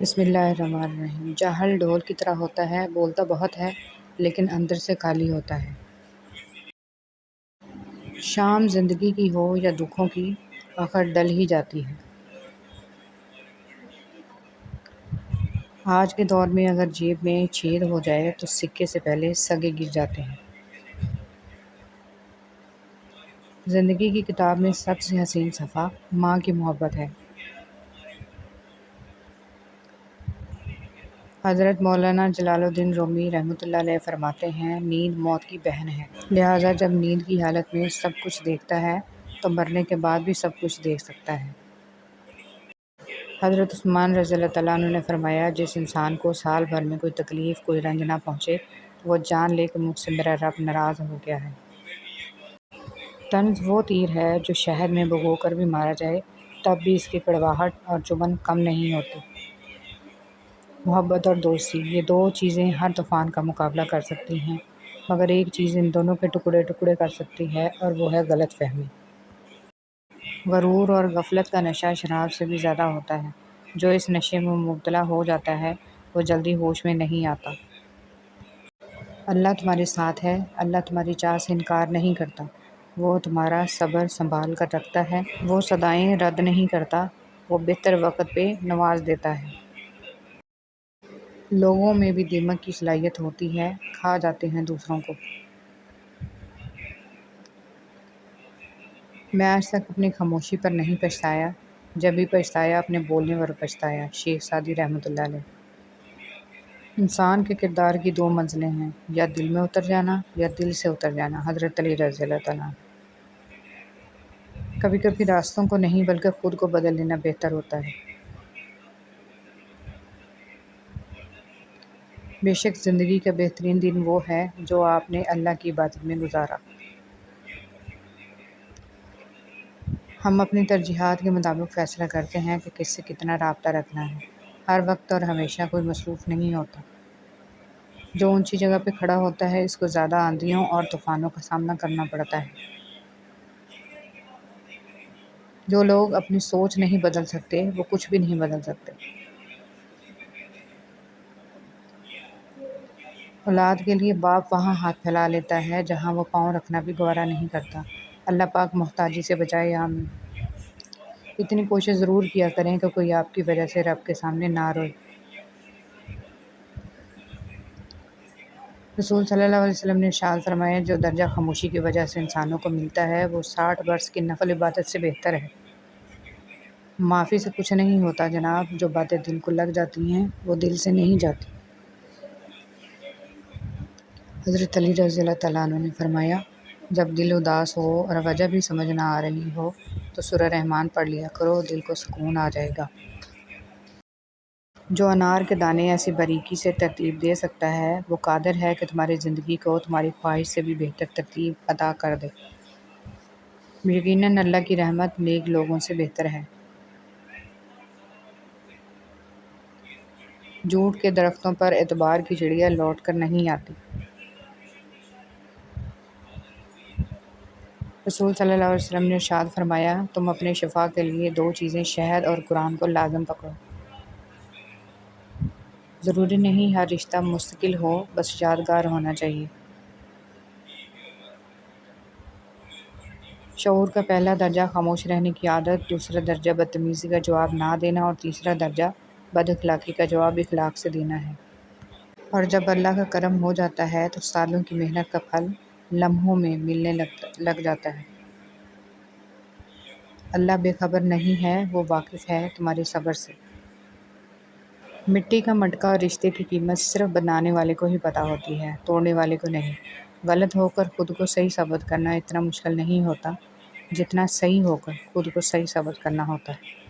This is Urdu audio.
بسم اللہ الرحمن الرحیم۔ جاہل ڈھول کی طرح ہوتا ہے، بولتا بہت ہے لیکن اندر سے خالی ہوتا ہے۔ شام زندگی کی ہو یا دکھوں کی، آخر ڈل ہی جاتی ہے۔ آج کے دور میں اگر جیب میں چھید ہو جائے تو سکے سے پہلے سگے گر جاتے ہیں۔ زندگی کی کتاب میں سب سے حسین صفحہ ماں کی محبت ہے۔ حضرت مولانا جلال الدین رومی رحمۃ اللہ علیہ فرماتے ہیں، نیند موت کی بہن ہے، لہٰذا جب نیند کی حالت میں سب کچھ دیکھتا ہے تو مرنے کے بعد بھی سب کچھ دیکھ سکتا ہے۔ حضرت عثمان رضی اللہ تعالیٰ عنہ نے فرمایا، جس انسان کو سال بھر میں کوئی تکلیف، کوئی رنج نہ پہنچے تو وہ جان لے کہ مجھ سے میرا رب ناراض ہو گیا ہے۔ طنز وہ تیر ہے جو شہد میں بھگو کر بھی مارا جائے تب بھی اس کی کڑواہٹ اور چبھن کم نہیں ہوتی۔ محبت اور دوستی، یہ دو چیزیں ہر طوفان کا مقابلہ کر سکتی ہیں، مگر ایک چیز ان دونوں کے ٹکڑے ٹکڑے کر سکتی ہے اور وہ ہے غلط فہمی۔ غرور اور غفلت کا نشہ شراب سے بھی زیادہ ہوتا ہے۔ جو اس نشے میں مبتلا ہو جاتا ہے وہ جلدی ہوش میں نہیں آتا۔ اللہ تمہارے ساتھ ہے، اللہ تمہاری چاہ سے انکار نہیں کرتا، وہ تمہارا صبر سنبھال کر رکھتا ہے، وہ صدائیں رد نہیں کرتا، وہ بہتر وقت پہ نواز دیتا ہے۔ لوگوں میں بھی دیمک کی صلاحیت ہوتی ہے، کھا جاتے ہیں دوسروں کو۔ میں آج تک اپنی خاموشی پر نہیں پچھتایا، جب بھی پچھتایا اپنے بولنے پر پچھتایا۔ شیخ سعدی رحمۃ اللہ علیہ۔ انسان کے کردار کی دو منزلیں ہیں، یا دل میں اتر جانا یا دل سے اتر جانا۔ حضرت علی رضی اللہ تعالیٰ عنہ۔ کبھی کبھی راستوں کو نہیں بلکہ خود کو بدل لینا بہتر ہوتا ہے۔ بے شک زندگی کا بہترین دن وہ ہے جو آپ نے اللہ کی عبادت میں گزارا۔ ہم اپنی ترجیحات کے مطابق فیصلہ کرتے ہیں کہ کس سے کتنا رابطہ رکھنا ہے۔ ہر وقت اور ہمیشہ کوئی مصروف نہیں ہوتا۔ جو اونچی جگہ پہ کھڑا ہوتا ہے اس کو زیادہ آندھیوں اور طوفانوں کا سامنا کرنا پڑتا ہے۔ جو لوگ اپنی سوچ نہیں بدل سکتے وہ کچھ بھی نہیں بدل سکتے۔ اولاد کے لیے باپ وہاں ہاتھ پھیلا لیتا ہے جہاں وہ پاؤں رکھنا بھی گوارا نہیں کرتا۔ اللہ پاک محتاجی سے بچائے، آمین۔ اتنی کوشش ضرور کیا کریں کہ کوئی آپ کی وجہ سے رب کے سامنے نہ روئے۔ رسول صلی اللہ علیہ وسلم نے ارشاد فرمایا، جو درجہ خاموشی کی وجہ سے انسانوں کو ملتا ہے وہ 60 برس کی نفل عبادت سے بہتر ہے۔ معافی سے کچھ نہیں ہوتا جناب، جو باتیں دل کو لگ جاتی ہیں وہ دل سے نہیں جاتی۔ حضرت علی رضی اللہ تعالیٰ عنہ نے فرمایا، جب دل اداس ہو اور وجہ بھی سمجھ نہ آ رہی ہو تو سورہ رحمان پڑھ لیا کرو، دل کو سکون آ جائے گا۔ جو انار کے دانے ایسی باریکی سے ترتیب دے سکتا ہے وہ قادر ہے کہ تمہاری زندگی کو تمہاری خواہش سے بھی بہتر ترتیب عطا کر دے۔ یقیناً اللہ کی رحمت نیک لوگوں سے بہتر ہے۔ جھوٹ کے درختوں پر اعتبار کی چڑیا لوٹ کر نہیں آتی۔ رسول صلی اللہ علیہ وسلم نے ارشاد فرمایا، تم اپنے شفا کے لیے دو چیزیں شہد اور قرآن کو لازم پکڑو۔ ضروری نہیں ہر رشتہ مستقل ہو، بس یادگار ہونا چاہیے۔ شعور کا پہلا درجہ خاموش رہنے کی عادت، دوسرا درجہ بدتمیزی کا جواب نہ دینا اور تیسرا درجہ بد اخلاقی کا جواب اخلاق سے دینا ہے۔ اور جب اللہ کا کرم ہو جاتا ہے تو سالوں کی محنت کا پھل لمحوں میں ملنے لگ جاتا ہے۔ اللہ بے خبر نہیں ہے، وہ واقف ہے تمہارے صبر سے۔ مٹی کا مٹکا اور رشتے کی قیمت صرف بنانے والے کو ہی پتہ ہوتی ہے، توڑنے والے کو نہیں۔ غلط ہو کر خود کو صحیح ثابت کرنا اتنا مشکل نہیں ہوتا جتنا صحیح ہو کر خود کو صحیح ثابت کرنا ہوتا ہے۔